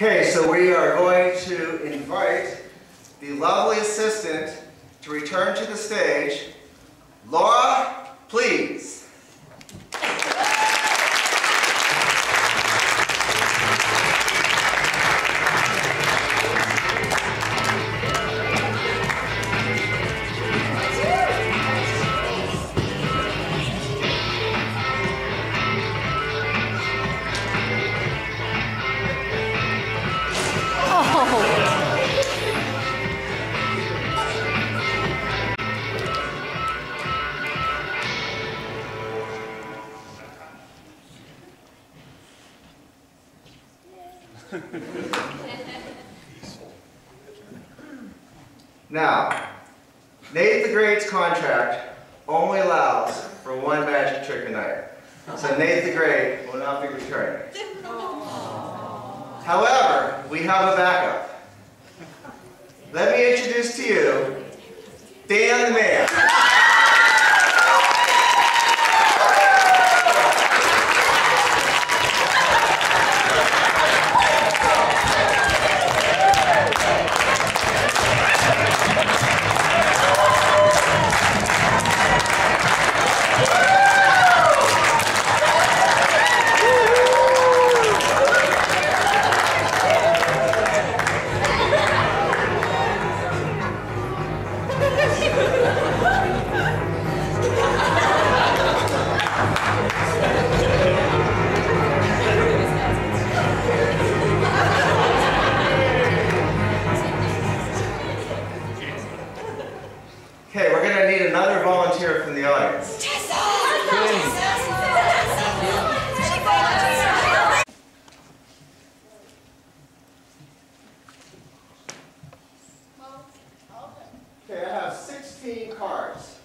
Okay, so we are going to invite the lovely assistant to return to the stage. Laura, please. Now, Nate the Great's contract only allows for one magic trick a night. So Nate the Great will not be returning. However, we have a backup. Let me introduce to you Dan the Man. Okay, we're going to need another volunteer from the audience. Okay, I have 16 cards,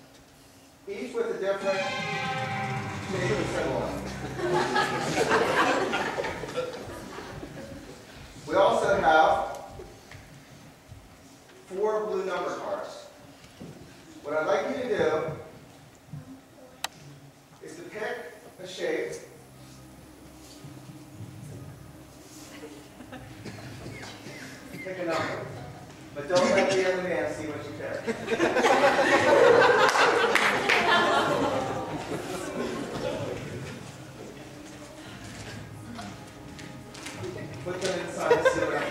each with a different shape of symbol on it. We also have 4 blue number cards. What I'd like you to do is to pick a shape pick a number, but don't let the other man see what you pick. Put them inside the cylinder.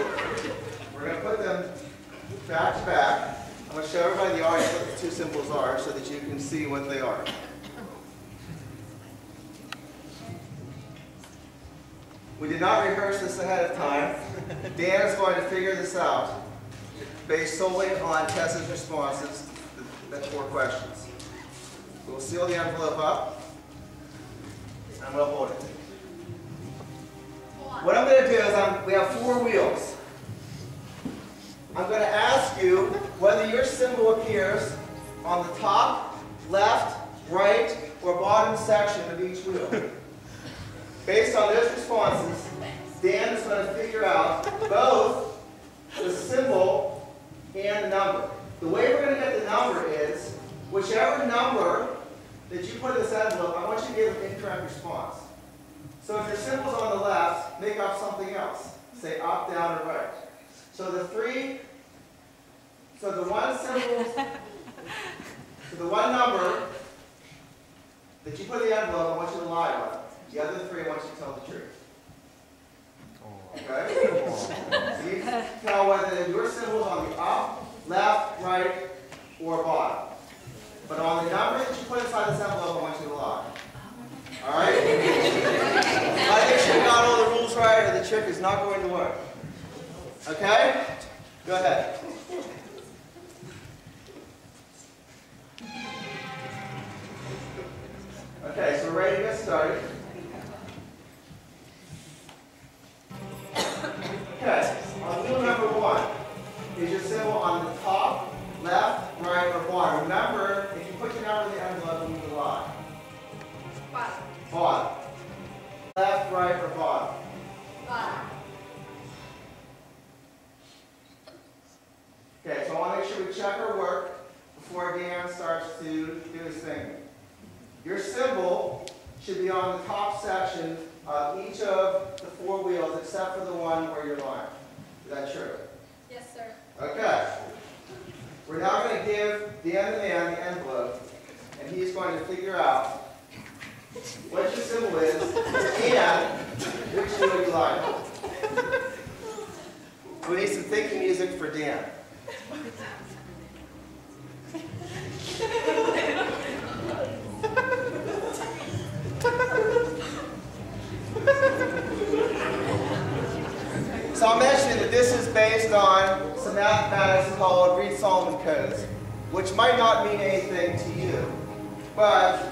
We're going to put them back to back. I'm going to show everybody in the audience what the 2 symbols are so that you can see what they are. We did not rehearse this ahead of time. Dan is going to figure this out based solely on Tessa's responses to the 4 questions. We'll seal the envelope up and we'll hold it. What I'm going to do is we have 4 wheels. I'm going to ask you whether your symbol appears on the top, left, right, or bottom section of each wheel. Based on those responses, Dan is going to figure out both the symbol and the number. The way we're going to get the number is, whichever number that you put in this envelope, I want you to give an incorrect response. So if your symbol's on the left, make up something else. Say up, down, or right. So the one symbol, so the one number that you put in the envelope, I want you to lie on. The other 3, I want you to tell the truth. Okay? So you can tell whether your symbol is on the up, left, right, or bottom. But on the number that you put inside this envelope, I want you to lie. Alright? I think you got all the rules right, or the trick is not going to work. Okay? Go ahead. Okay, so we're ready to get started. Okay, on wheel number 1 is your symbol on the top, left, right, or bottom. Remember, if you put your number in the envelope, you need to lie. Bottom. Bottom. Left, right, or bottom? Bottom. Okay, so I want to make sure we check our work before Dan starts to do his thing. Your symbol should be on the top section each of the 4 wheels except for the one where you're lying. Is that true? Yes, sir. Okay. We're now going to give Dan the man the envelope, and he's going to figure out what your symbol is and which wheel you lie on. We need some thinking music for Dan. So I'll mention that this is based on some mathematics called Reed-Solomon codes, which might not mean anything to you, but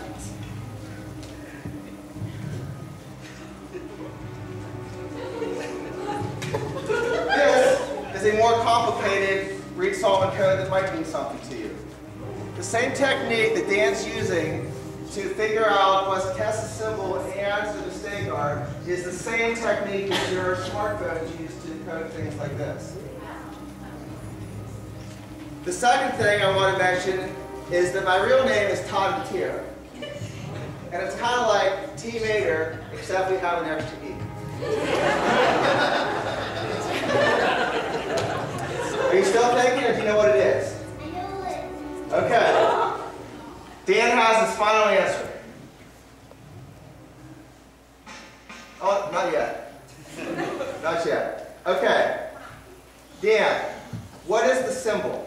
this is a more complicated Reed-Solomon code that might mean something to you. The same technique that Dan's using to figure out what's to test the symbol and the mistake are is the same technique that your smartphones use to code things like this. The second thing I want to mention is that my real name is Todd the Baud. And it's kind of like T Mater, except we have an extra E. Are you still thinking, or do you know what it is? I know it. Okay. Dan has his final answer. Oh, not yet. Not yet. Okay. Dan, what is the symbol?